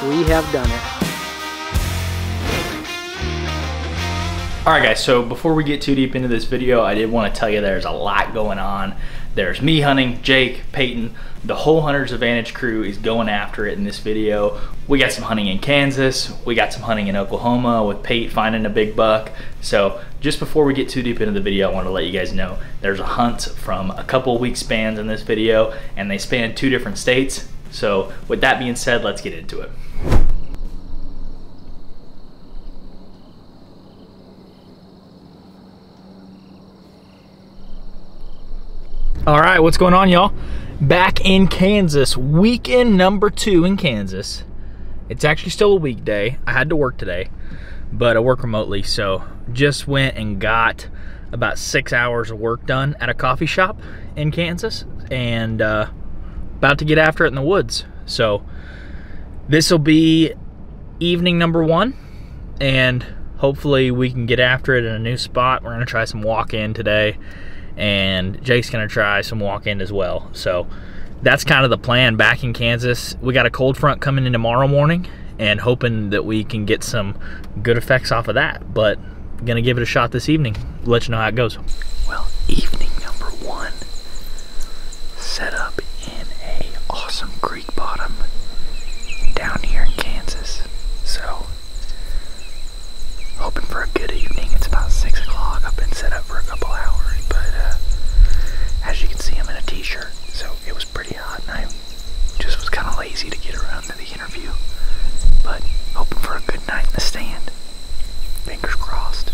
We have done it. Alright guys, so before we get too deep into this video, I did want to tell you there's a lot going on. There's me hunting, Jake, Payton, the whole Hunter's Advantage crew is going after it in this video. We got some hunting in Kansas, we got some hunting in Oklahoma with Pate finding a big buck. So just before we get too deep into the video, I want to let you guys know there's a hunt from a couple week spans in this video, and they span 2 different states. So with that being said, let's get into it. All right, what's going on, y'all? Back in Kansas, weekend number 2 in Kansas. It's actually still a weekday. I had to work today, but I work remotely, so just went and got about 6 hours of work done at a coffee shop in Kansas, and about to get after it in the woods. So this will be evening number 1, and hopefully we can get after it in a new spot. We're gonna try some walk-in today, and Jake's gonna try some walk-in as well. So that's kind of the plan back in Kansas. We got a cold front coming in tomorrow morning, and hoping that we can get some good effects off of that, but gonna give it a shot this evening. Let you know how it goes. Well, evening number 1, set up in a awesome creek bottom down here in Kansas. So hoping for a good evening. It's about 6 o'clock. I've been set up for a couple hours, but as you can see, I'm in a t-shirt, so it was pretty hot, and I just was kind of lazy to get around to the interview, but hoping for a good night in the stand. Fingers crossed.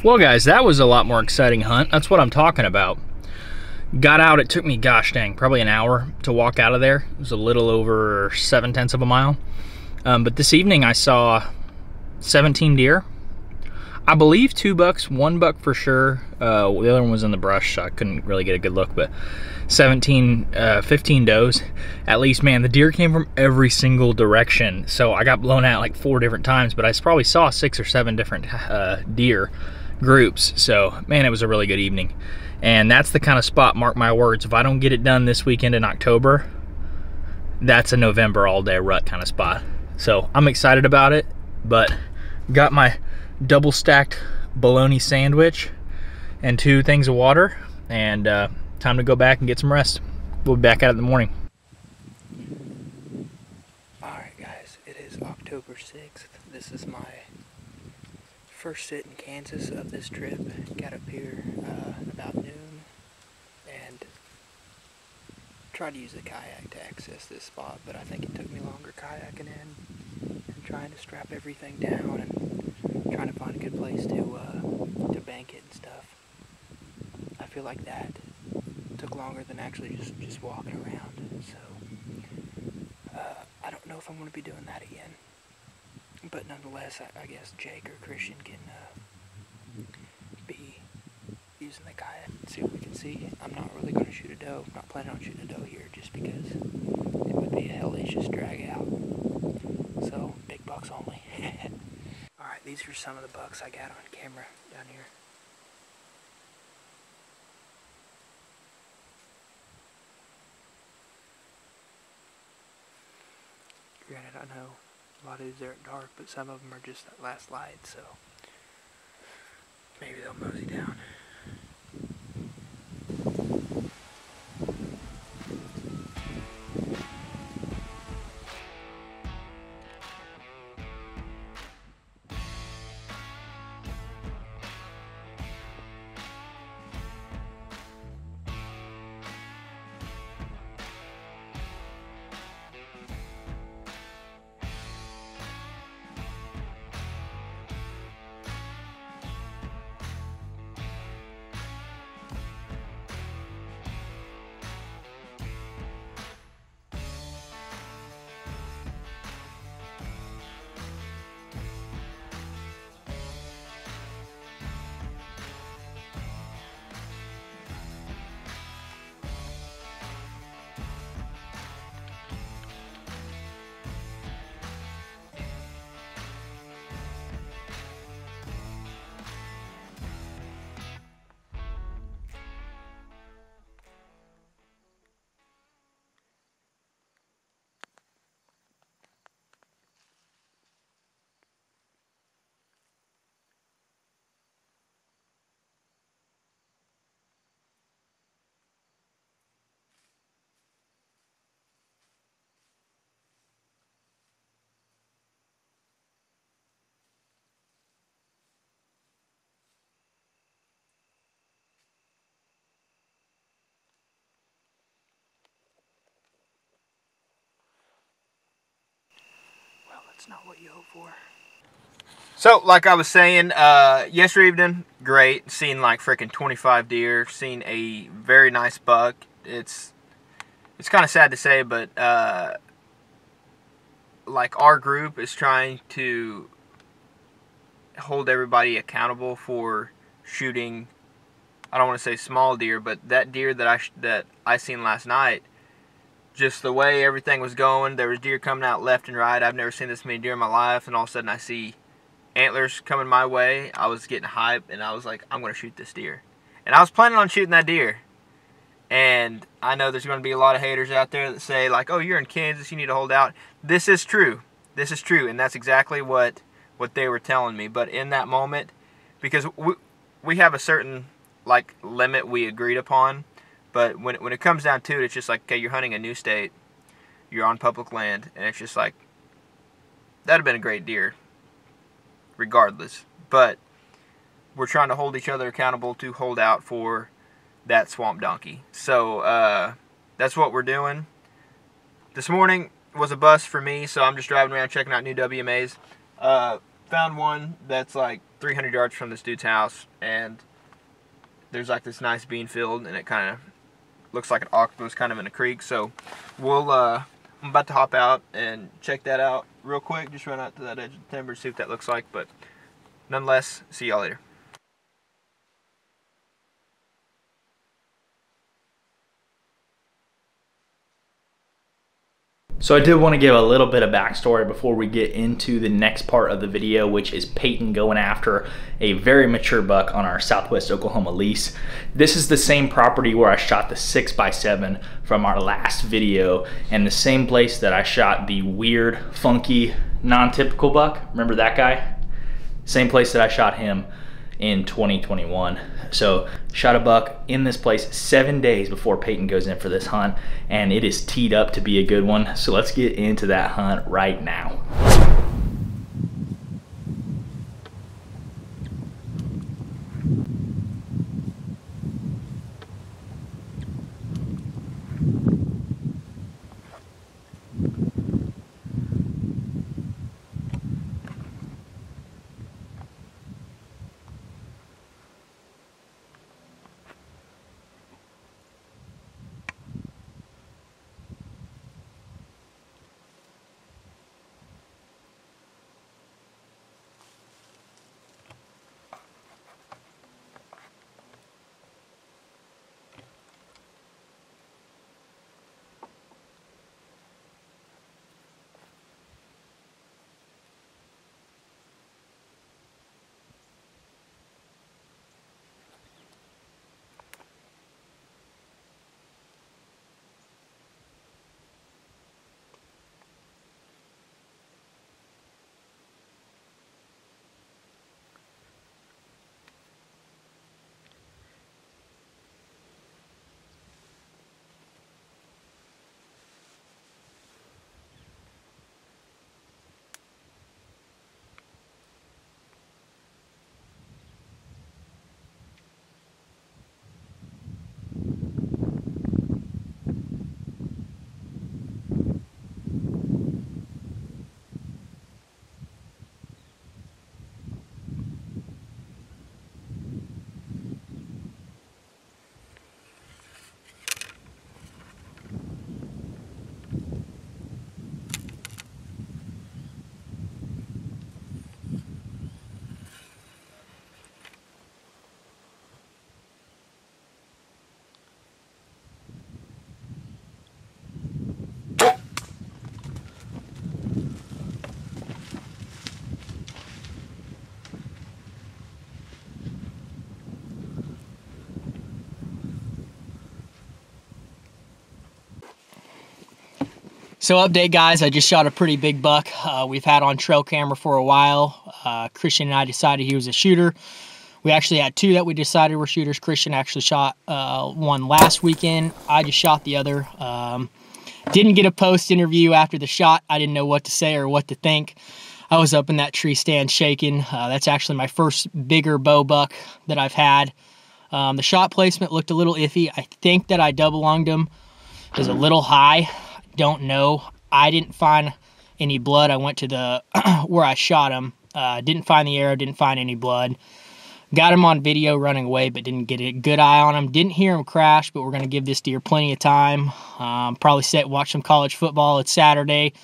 Well guys, that was a lot more exciting hunt. That's what I'm talking about. Got out, it took me, gosh dang, probably an hour to walk out of there. It was a little over 7/10 of a mile. But this evening I saw 17 deer. I believe 2 bucks, 1 buck for sure. The other one was in the brush, so I couldn't really get a good look, but 15 does. At least, man, the deer came from every single direction. So I got blown out like 4 different times, but I probably saw 6 or 7 different deer groups. So man, it was a really good evening, and that's the kind of spot, mark my words, if I don't get it done this weekend in October, that's a November all day rut kind of spot. So I'm excited about it, but got my double stacked bologna sandwich and 2 things of water, and time to go back and get some rest. We'll be back out in the morning. Alright guys, it is October 6th. This is my first sit in Kansas of this trip. Got up here about noon and tried to use the kayak to access this spot, but I think it took me longer kayaking in and trying to strap everything down and trying to find a good place to bank it and stuff. I feel like that took longer than actually just walking around. So I don't know if I'm going to be doing that again. But nonetheless, I guess Jake or Christian can be using the kayak and see what we can see. I'm not really going to shoot a doe. I'm not planning on shooting a doe here just because it would be a hellacious drag out. So, big bucks only. Alright, these are some of the bucks I got on camera down here. Granted, I know a lot of these are dark, but some of them are just that last light, so maybe they'll mosey down. Well, that's not what you hope for. So, like I was saying, yesterday evening, great. Seen like freaking 25 deer. Seen a very nice buck. It's kind of sad to say, but like our group is trying to hold everybody accountable for shooting. I don't want to say small deer, but that deer that I seen last night. Just the way everything was going, there was deer coming out left and right. I've never seen this many deer in my life, and all of a sudden I see antlers coming my way. I was getting hyped, and I was like, I'm going to shoot this deer. And I was planning on shooting that deer. And I know there's going to be a lot of haters out there that say, like, oh, you're in Kansas, you need to hold out. This is true. This is true, and that's exactly what they were telling me. But in that moment, because we have a certain, like, limit we agreed upon, but when it comes down to it, it's just like, okay, you're hunting a new state, you're on public land, and it's just like, that would have been a great deer, regardless. But we're trying to hold each other accountable to hold out for that swamp donkey. So that's what we're doing. This morning was a bust for me, so I'm just driving around checking out new WMAs. Found one that's like 300 yards from this dude's house, and there's like this nice bean field, and it kind of looks like an octopus kind of in a creek. So we'll I'm about to hop out and check that out real quick. Just run out to that edge of the timber, see what that looks like. But nonetheless, see y'all later. So I did want to give a little bit of backstory before we get into the next part of the video, which is Payton going after a very mature buck on our Southwest Oklahoma lease. This is the same property where I shot the 6x7 from our last video, and the same place that I shot the weird, funky, non-typical buck. Remember that guy? Same place that I shot him in 2021. So shot a buck in this place 7 days before Payton goes in for this hunt, and it is teed up to be a good one. So let's get into that hunt right now. So update guys, I just shot a pretty big buck. We've had on trail camera for a while. Christian and I decided he was a shooter. We actually had 2 that we decided were shooters. Christian actually shot one last weekend. I just shot the other. Didn't get a post interview after the shot. I didn't know what to say or what to think. I was up in that tree stand shaking. That's actually my first bigger bow buck that I've had. The shot placement looked a little iffy. I think that I double lunged him. It was a little high. Don't know. I didn't find any blood. I went to the where I shot him. Didn't find the arrow. Didn't find any blood. Got him on video running away, but didn't get a good eye on him. Didn't hear him crash, but we're going to give this deer plenty of time. Probably sit and watch some college football. It's Saturday.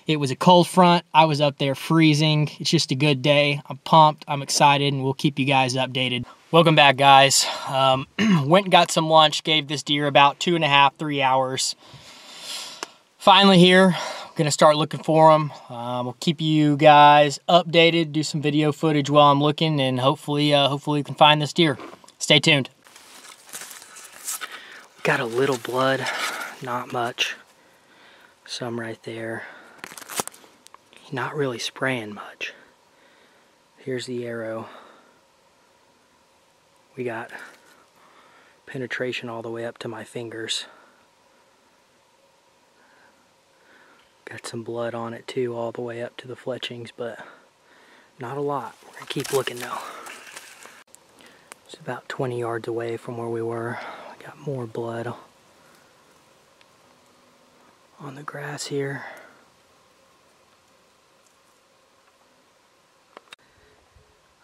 It was a cold front. I was up there freezing. It's just a good day. I'm pumped. I'm excited, and we'll keep you guys updated. Welcome back, guys. Went and got some lunch. Gave this deer about 2.5, 3 hours. Finally here. Gonna start looking for him. We'll keep you guys updated, do some video footage while I'm looking, and hopefully we can find this deer. Stay tuned. Got a little blood, not much. Some right there. Not really spraying much. Here's the arrow. We got penetration all the way up to my fingers. Got some blood on it too, all the way up to the fletchings, but not a lot. We're gonna keep looking though. It's about 20 yards away from where we were. We got more blood on the grass here.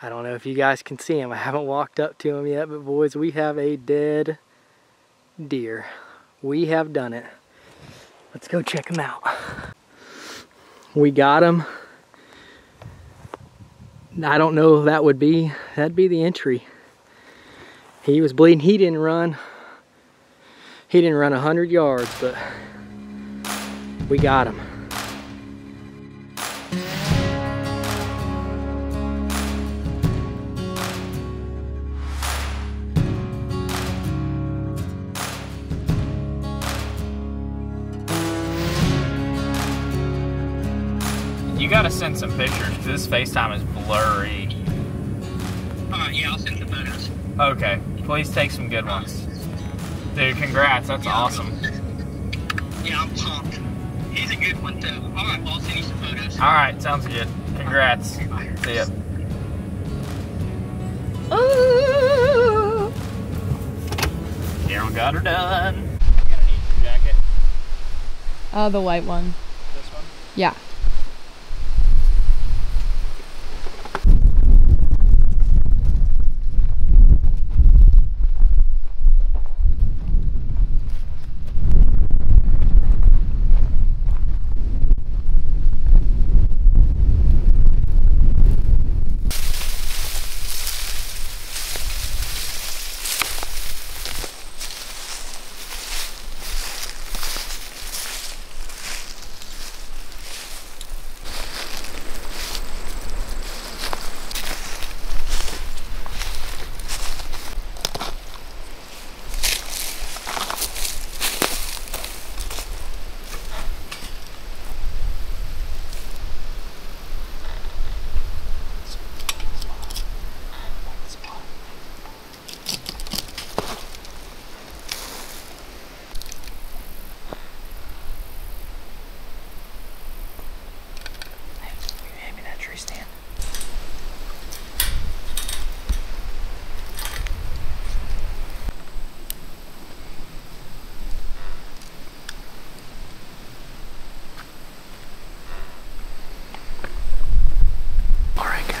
I don't know if you guys can see him. I haven't walked up to him yet, but boys, we have a dead deer. We have done it. Let's go check him out. We got him. I don't know if that'd be the entry. He was bleeding. He didn't run 100 yards, but we got him. You gotta send some pictures because this FaceTime is blurry. Yeah, I'll send the photos. Okay, please take some good ones. Dude, congrats, that's awesome. Yeah, I'm pumped. He's a good one too. Alright, well, I'll send you some photos. Alright, sounds good. Congrats. See ya. Carol got her done. You're gonna need your jacket. The white one. This one? Yeah.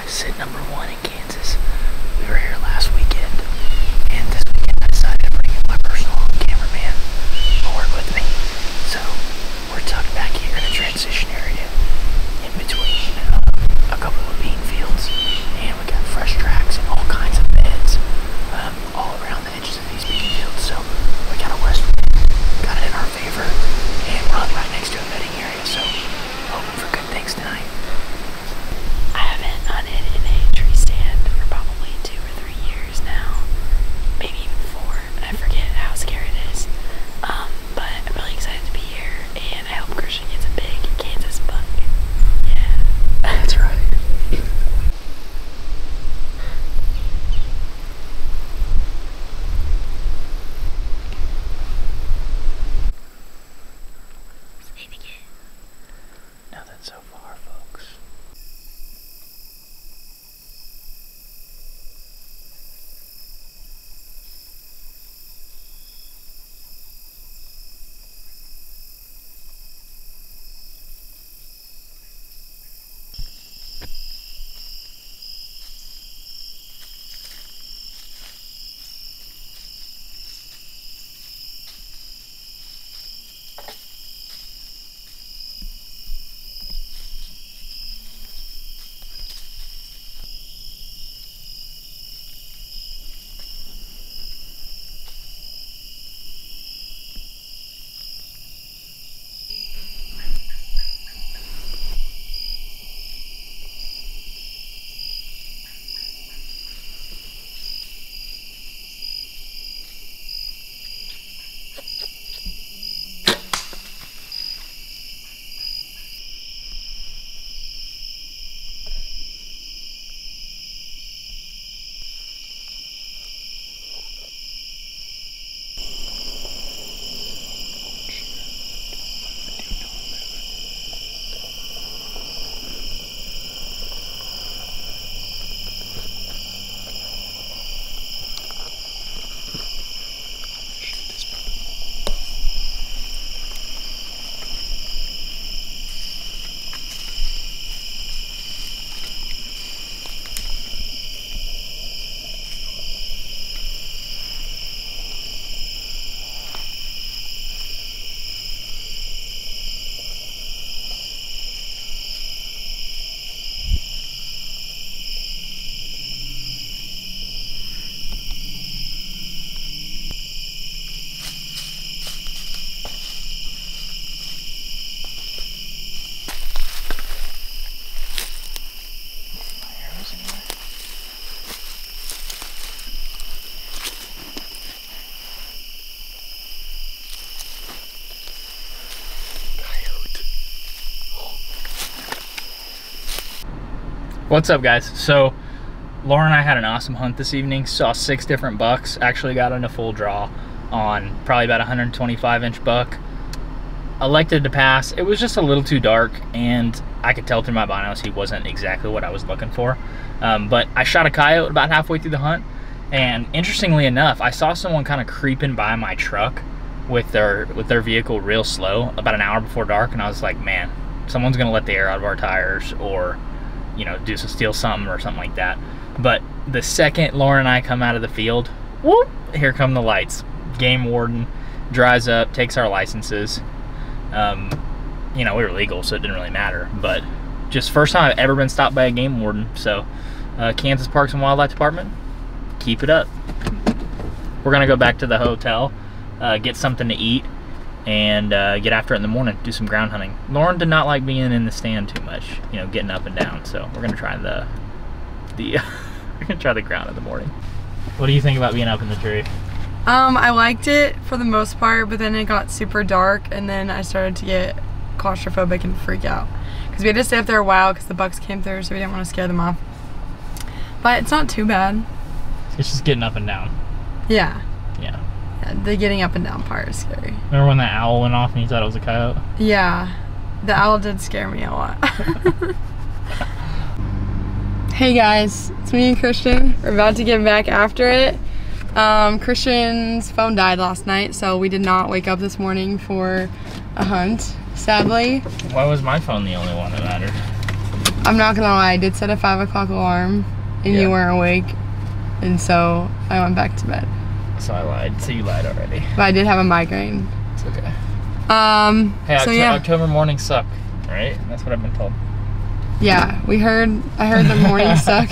Sit number 1 in Kansas. We were here last weekend, and this weekend I decided to bring in my personal cameraman to work with me. So we're tucked back here in a transition area in between a couple of bean fields, and we got fresh tracks and all kinds of beds all around the edges of these bean fields. So we got a west wind, got it in our favor, and we're right next to a bedding area. So hoping for good things tonight. I haven't hunted in a What's up, guys? So Laura and I had an awesome hunt this evening. Saw 6 different bucks. Actually got in a full draw on probably about 125-inch buck. Elected to pass. It was just a little too dark, and I could tell through my binos he wasn't exactly what I was looking for. But I shot a coyote about halfway through the hunt, and interestingly enough, I saw someone kind of creeping by my truck with their vehicle real slow about an hour before dark, and I was like, man, someone's gonna let the air out of our tires, or you know, steal something or something like that. But the second Laura and I come out of the field, whoop, here come the lights. Game warden drives up, takes our licenses. You know, we were legal, so it didn't really matter, but just first time I've ever been stopped by a game warden. So Kansas Parks and Wildlife Department, keep it up. We're gonna go back to the hotel, get something to eat, and get after it in the morning, do some ground hunting. Lauren did not like being in the stand too much, you know, getting up and down, so we're gonna try we're gonna try the ground in the morning. What do you think about being up in the tree? I liked it for the most part, but then it got super dark, and then I started to get claustrophobic and freak out. Because we had to stay up there a while because the bucks came through, so we didn't want to scare them off. But it's not too bad. It's just getting up and down. Yeah. Yeah. The getting up and down part is scary. Remember when that owl went off and you thought it was a coyote? Yeah. The owl did scare me a lot. Hey guys, it's me and Christian. We're about to get back after it. Christian's phone died last night, so we did not wake up this morning for a hunt, sadly. Why was my phone the only one that mattered? I'm not gonna lie, I did set a 5 o'clock alarm, and you weren't awake, and so I went back to bed. So I lied. So you lied already. But I did have a migraine. It's okay. Hey, so yeah. October mornings suck, right? That's what I've been told. Yeah, I heard the mornings suck.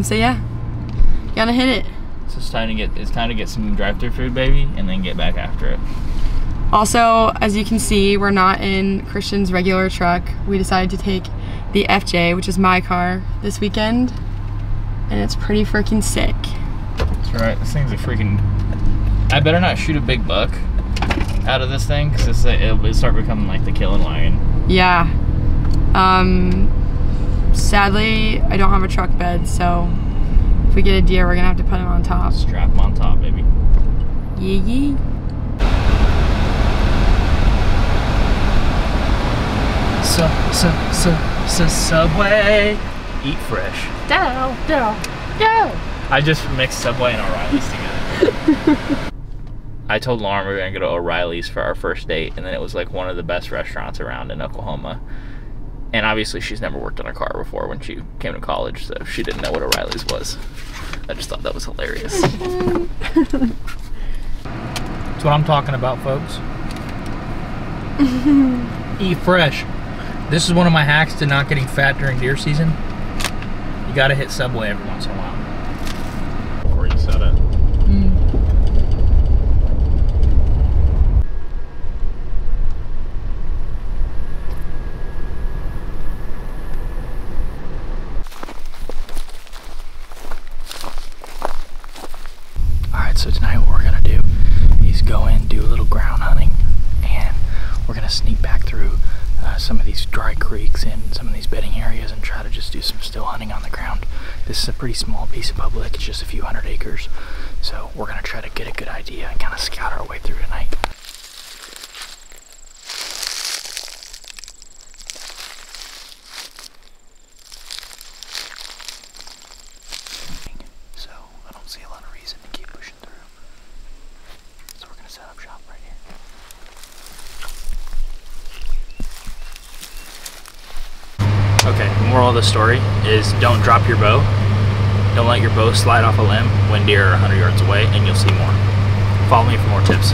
So yeah, gotta hit it. So it's time to get some drive-thru food, baby, and then get back after it. Also, as you can see, we're not in Christian's regular truck. We decided to take the FJ, which is my car, this weekend, and it's pretty freaking sick. That's right. This thing's a freaking. I better not shoot a big buck out of this thing, because it'll start becoming like the killing wagon. Yeah. Sadly, I don't have a truck bed, so if we get a deer, we're gonna have to put him on top. Strap him on top, baby. Yee yee. Subway. Eat fresh. Down. I just mixed Subway and O'Reilly's together. I told Lauren we were gonna go to O'Reilly's for our first date, and then it was like one of the best restaurants around in Oklahoma. And obviously she's never worked on a car before when she came to college, so she didn't know what O'Reilly's was. I just thought that was hilarious. That's what I'm talking about, folks. Eat fresh. This is one of my hacks to not getting fat during deer season. You gotta hit Subway every once in a while. Before you set it. So tonight what we're gonna do is go in, do a little ground hunting, and we're gonna sneak back through some of these dry creeks and some of these bedding areas and try to just do some still hunting on the ground. This is a pretty small piece of public, it's just a few hundred acres. So we're gonna try to get a good idea and kind of scout our way through tonight. So I don't see a lot of reason to keep pushing through. So we're gonna set up shop right here. Okay, the moral of the story is don't drop your bow. Don't let your bow slide off a limb when deer are 100 yards away, and you'll see more. Follow me for more tips.